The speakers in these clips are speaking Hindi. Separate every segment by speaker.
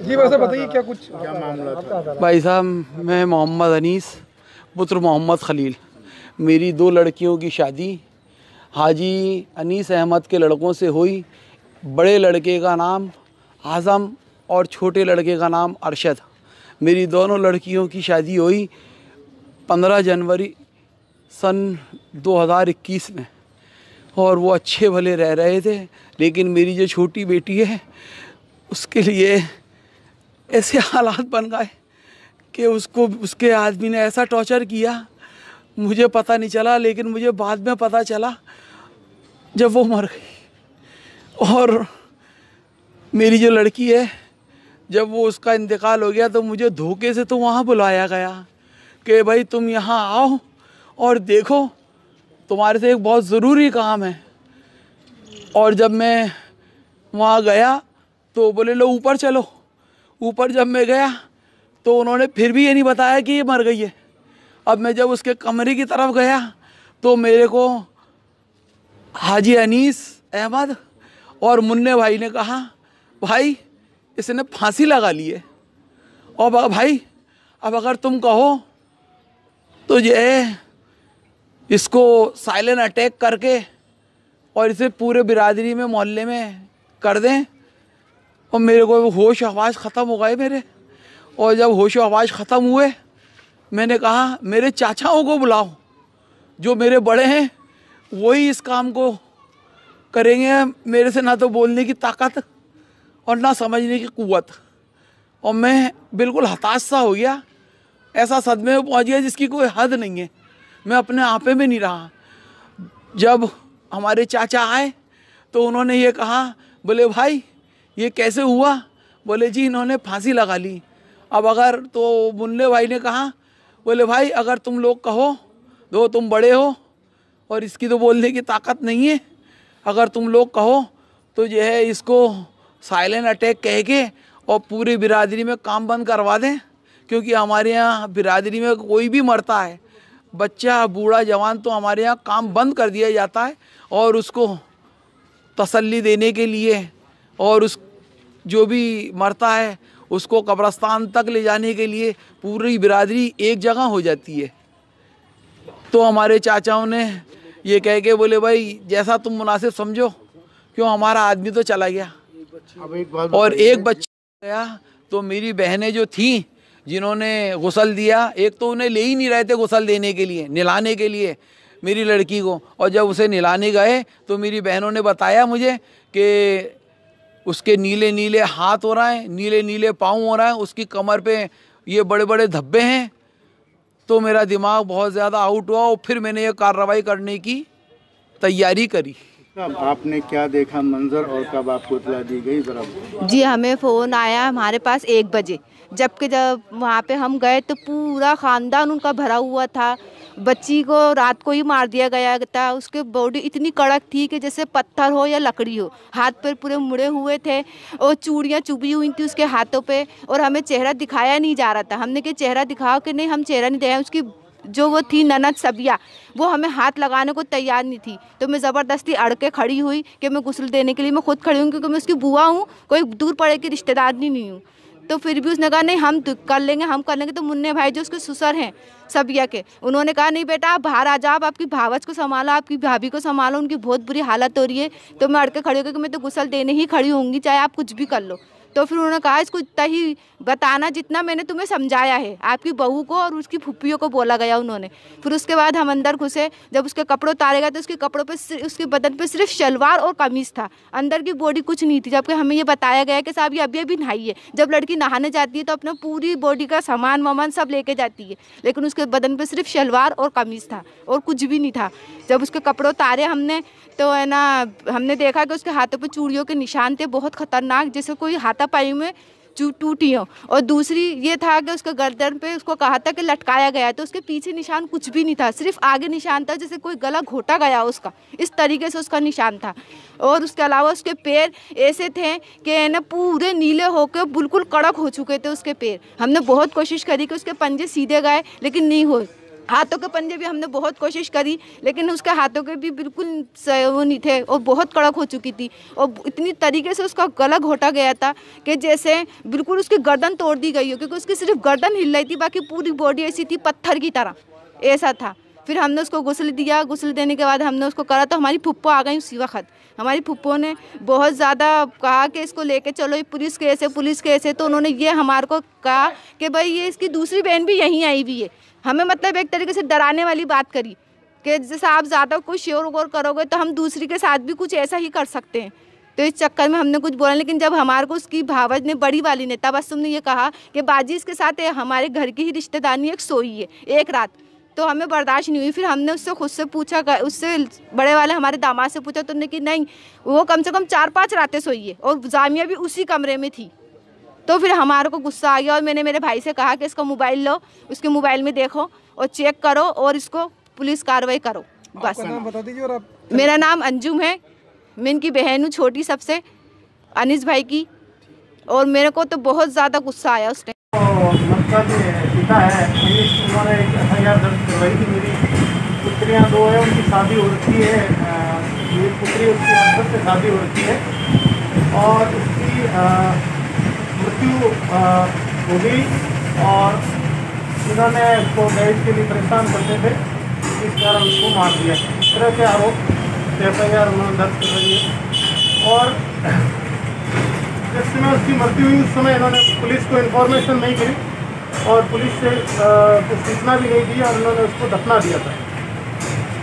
Speaker 1: जी वैसे बताइए क्या मामला था?
Speaker 2: भाई साहब, मैं मोहम्मद अनीस पुत्र मोहम्मद खलील, मेरी 2 लड़कियों की शादी हाजी अनीस अहमद के लड़कों से हुई। बड़े लड़के का नाम आज़म और छोटे लड़के का नाम अरशद। मेरी दोनों लड़कियों की शादी हुई 15 जनवरी सन 2021 में, और वो अच्छे भले रह रहे थे। लेकिन मेरी जो छोटी बेटी है उसके लिए ऐसे हालात बन गए कि उसको उसके आदमी ने ऐसा टॉर्चर किया, मुझे पता नहीं चला। लेकिन मुझे बाद में पता चला जब वो मर गई। और मेरी जो लड़की है, जब वो उसका इंतकाल हो गया तो मुझे धोखे से तो वहाँ बुलाया गया कि भाई तुम यहाँ आओ और देखो, तुम्हारे से एक बहुत ज़रूरी काम है। और जब मैं वहाँ गया तो बोले लो ऊपर चलो। ऊपर जब मैं गया तो उन्होंने फिर भी ये नहीं बताया कि ये मर गई है। अब मैं जब उसके कमरे की तरफ गया तो मेरे को हाजी अनीस अहमद और मुन्ने भाई ने कहा, भाई इसने फांसी लगा ली है। और भाई अब अगर तुम कहो तो ये इसको साइलेंट अटैक करके और इसे पूरे बिरादरी में मोहल्ले में कर दें। और मेरे को होश आवाज़ ख़त्म हो गए मेरे। और जब होश आवाज़ ख़त्म हुए, मैंने कहा मेरे चाचाओं को बुलाओ, जो मेरे बड़े हैं वही इस काम को करेंगे। मेरे से ना तो बोलने की ताकत और ना समझने की क़ुव्वत। और मैं बिल्कुल हताश सा हो गया, ऐसा सदमे में पहुंच गया जिसकी कोई हद नहीं है। मैं अपने आपे में नहीं रहा। जब हमारे चाचा आए तो उन्होंने ये कहा, बोले भाई ये कैसे हुआ? बोले जी इन्होंने फांसी लगा ली। अब अगर तो मुन्ने भाई ने कहा, बोले भाई अगर तुम लोग कहो, दो तुम बड़े हो और इसकी तो बोलने की ताकत नहीं है, अगर तुम लोग कहो तो जो है इसको साइलेंट अटैक कह के और पूरी बिरादरी में काम बंद करवा दें। क्योंकि हमारे यहाँ बिरादरी में कोई भी मरता है, बच्चा बूढ़ा जवान, तो हमारे यहाँ काम बंद कर दिया जाता है। और उसको तसल्ली देने के लिए और उस जो भी मरता है उसको कब्रिस्तान तक ले जाने के लिए पूरी बिरादरी एक जगह हो जाती है। तो हमारे चाचाओं ने ये कह के बोले भाई जैसा तुम मुनासिब समझो, क्यों हमारा आदमी तो चला गया। और एक बच्चा गया तो मेरी बहनें जो थीं जिन्होंने गुस्ल दिया, एक तो उन्हें ले ही नहीं रहे थे गुस्ल देने के लिए, नहलाने के लिए मेरी लड़की को। और जब उसे नहलाने गए तो मेरी बहनों ने बताया मुझे कि उसके नीले नीले हाथ हो रहे हैं, नीले नीले पाँव हो रहे हैं, उसकी कमर पे ये बड़े बड़े धब्बे हैं। तो मेरा दिमाग बहुत ज़्यादा आउट हुआ और फिर मैंने ये कार्रवाई करने की तैयारी करी।
Speaker 1: आपने क्या देखा मंजर और कब आपको इत्तला दी गई जरा?
Speaker 3: जी हमें फ़ोन आया हमारे पास 1 बजे, जबकि जब वहाँ पे हम गए तो पूरा ख़ानदान उनका भरा हुआ था। बच्ची को रात को ही मार दिया गया था। उसके बॉडी इतनी कड़क थी कि जैसे पत्थर हो या लकड़ी हो, हाथ पैर पूरे मुड़े हुए थे और चूड़ियाँ चुभी हुई थी उसके हाथों पे। और हमें चेहरा दिखाया नहीं जा रहा था। हमने कहा चेहरा दिखाओ कि नहीं, हम चेहरा नहीं दिखाया। उसकी जो वो थी ननद सबिया, वो हमें हाथ लगाने को तैयार नहीं थी। तो मैं ज़बरदस्ती अड़ के खड़ी हुई कि मैं गुस्ल देने के लिए मैं खुद खड़ी हूँ, क्योंकि मैं उसकी बुआ हूँ, कोई दूर पड़े की रिश्तेदार नहीं हूँ। तो फिर भी उसने कहा नहीं हम कर लेंगे, हम कर लेंगे। तो मुन्ने भाई जो उसके ससुर हैं सबिया के, उन्होंने कहा नहीं बेटा आप बाहर आ जाओ, आप आपकी भावच को संभालो, आपकी भाभी को संभालो, उनकी बहुत बुरी हालत हो रही है। तो मैं अड़ के खड़ी हो गई कि मैं तो गुस्ल देने ही खड़ी होंगी, चाहे आप कुछ भी कर लो। तो फिर उन्होंने कहा इसको इतना ही बताना जितना मैंने तुम्हें समझाया है। आपकी बहू को और उसकी फुप्पियों को बोला गया उन्होंने। फिर उसके बाद हम अंदर घुसे। जब उसके कपड़े उतारे गए तो उसके कपड़ों पे उसके बदन पे सिर्फ शलवार और कमीज़ था, अंदर की बॉडी कुछ नहीं थी। जबकि हमें ये बताया गया कि साहब ये अभी अभी नहाई है। जब लड़की नहाने जाती है तो अपना पूरी बॉडी का सामान वामान सब लेके जाती है, लेकिन उसके बदन पे सिर्फ शलवार और कमीज़ था और कुछ भी नहीं था। जब उसके कपड़े उतारे हमने तो है ना, हमने देखा कि उसके हाथों पे चूड़ियों के निशान थे बहुत ख़तरनाक, जैसे कोई हाथापाई में टूटी हो। और दूसरी ये था कि उसके गर्दन पे उसको कहा था कि लटकाया गया, तो उसके पीछे निशान कुछ भी नहीं था, सिर्फ आगे निशान था जैसे कोई गला घोटा गया उसका, इस तरीके से उसका निशान था। और उसके अलावा उसके पैर ऐसे थे कि ना पूरे नीले होकर बिल्कुल कड़क हो चुके थे उसके पैर। हमने बहुत कोशिश करी कि उसके पंजे सीधे गए लेकिन नहीं हुए। हाथों के पंजे भी हमने बहुत कोशिश करी, लेकिन उसके हाथों के भी बिल्कुल वो नहीं थे और बहुत कड़क हो चुकी थी और इतनी तरीके से उसका गला घोटा गया था कि जैसे बिल्कुल उसकी गर्दन तोड़ दी गई हो, क्योंकि उसकी सिर्फ गर्दन हिल रही थी, बाकी पूरी बॉडी ऐसी थी पत्थर की तरह, ऐसा था। फिर हमने उसको गुस्ल दिया, गुस्ल देने के बाद हमने उसको करा तो हमारी फुप्पो आ गई उसी वक्त। हमारी फुप्पो ने बहुत ज़्यादा कहा कि इसको लेके चलो, ये पुलिस केस है। तो उन्होंने ये हमारे को कहा कि भाई ये इसकी दूसरी बहन भी यहीं आई हुई है। हमें मतलब एक तरीके से डराने वाली बात करी कि जैसे आप ज़्यादा कुछ शोर वोर करोगे तो हम दूसरी के साथ भी कुछ ऐसा ही कर सकते हैं। तो इस चक्कर में हमने कुछ बोला, लेकिन जब हमारे को उसकी भावज ने, बड़ी वाली ने, तबस्सुम ने ये कहा कि बाजी इसके साथ हमारे घर की ही रिश्तेदारी एक सोई है एक रात, तो हमें बर्दाश्त नहीं हुई। फिर हमने उससे खुद से पूछा, उससे बड़े वाले हमारे दामाद से पूछा, तो उन्होंने कि नहीं, वो कम से कम 4-5 रातें सोई है और जामिया भी उसी कमरे में थी। तो फिर हमारे को गुस्सा आ गया और मैंने मेरे भाई से कहा कि इसका मोबाइल लो, उसके मोबाइल में देखो और चेक करो और इसको पुलिस कार्रवाई करो। बस
Speaker 4: नाम बता दीजिए। और आप?
Speaker 3: मेरा नाम अंजुम है, मैं इनकी बहन हूँ छोटी सबसे, अनीस भाई की। और मेरे को तो बहुत ज़्यादा गुस्सा आया उस टाइम।
Speaker 4: मक्का के पिता है, उन्होंने एक FIR दर्ज करवाई थी। मेरी पुत्रियाँ 2 हैं, उनकी शादी हो रखी है। ये पुत्री उसकी हस्बैंड से शादी हो रखी है और उसकी मृत्यु हो गई और इन्होंने उसको दहेज के लिए परेशान करते थे, इस कारण उसको मार दिया। इस तरह के आरोप FIR उन्होंने दर्ज कर रही है। और जिस समय उसकी मृत्यु हुई उस समय इन्होंने पुलिस को इन्फॉर्मेशन नहीं करी और पुलिस से सूचना भी नहीं दी और उन्होंने उसको दफना दिया था।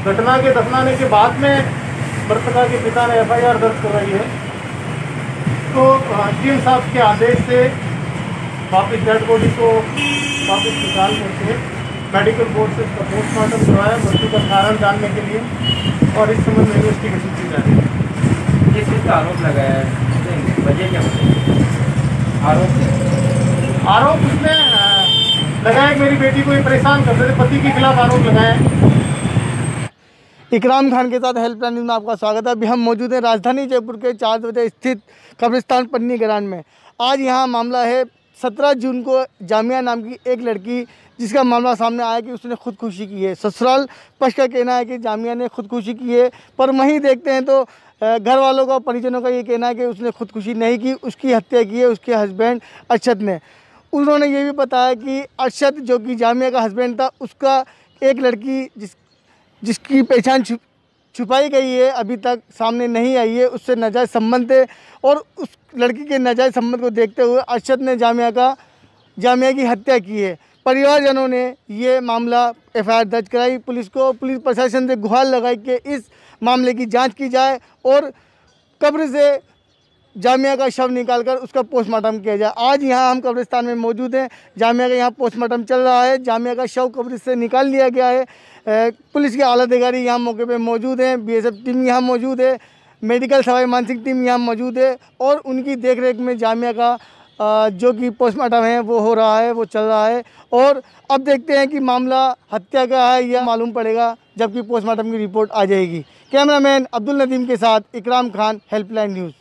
Speaker 4: घटना के दफनाने के बाद में मृतका के पिता ने FIR दर्ज करवाई है। तो DM साहब के आदेश से वापस डेड बॉडी को वापस निकाल करके मेडिकल बोर्ड से उसका पोस्टमार्टम करवाया मृत्यु का कारण जानने के लिए, और इस संबंध में इन्वेस्टिगेशन की जा रही है।
Speaker 5: जिस चीज़ का आरोप लगाया है, वजह क्या बताइए?
Speaker 4: आरोप उसने लगाया कि मेरी बेटी को ये परेशान करते थे, पति के खिलाफ आरोप लगाया। इकराम खान के साथ हेल्पलाइन न्यूज़ में आपका स्वागत है। अभी हम मौजूद हैं राजधानी जयपुर के 4 बजे स्थित कब्रिस्तान पन्नी ग्राउंड में। आज यहाँ मामला है 17 जून को जामिया नाम की एक लड़की, जिसका मामला सामने आया कि उसने खुदकुशी की है। ससुराल पक्ष का कहना है कि जामिया ने खुदकुशी की है, पर वहीं देखते हैं तो घर वालों का, परिजनों का ये कहना है कि उसने खुदकुशी नहीं की, उसकी हत्या की है उसके हस्बैंड अरशद ने। उन्होंने ये भी बताया कि अरशद जो कि जामिया का हस्बैंड था, उसका एक लड़की जिसकी पहचान छुपाई गई है, अभी तक सामने नहीं आई है, उससे नाजायज़ संबंध थे और उस लड़की के नाजायज़ संबंध को देखते हुए अरशद ने जामिया की हत्या की है। परिवारजनों ने ये मामला FIR दर्ज कराई पुलिस को। पुलिस प्रशासन से गुहार लगाई कि इस मामले की जांच की जाए और कब्र से जामिया का शव निकालकर उसका पोस्टमार्टम किया जाए। आज यहाँ हम कब्रिस्तान में मौजूद हैं, जामिया का यहाँ पोस्टमार्टम चल रहा है। जामिया का शव कब्र से निकाल लिया गया है। पुलिस के आला अधिकारी यहाँ मौके पे मौजूद हैं, BSF टीम यहाँ मौजूद है, मेडिकल सवाई मानसिंह टीम यहाँ मौजूद है और उनकी देखरेख में जामिया का जो कि पोस्टमार्टम है वो हो रहा है, वो चल रहा है। और अब देखते हैं कि मामला हत्या का है या मालूम पड़ेगा जबकि पोस्टमार्टम की रिपोर्ट आ जाएगी। कैमरामैन अब्दुल नदीम के साथ इकराम खान, हेल्पलाइन न्यूज़।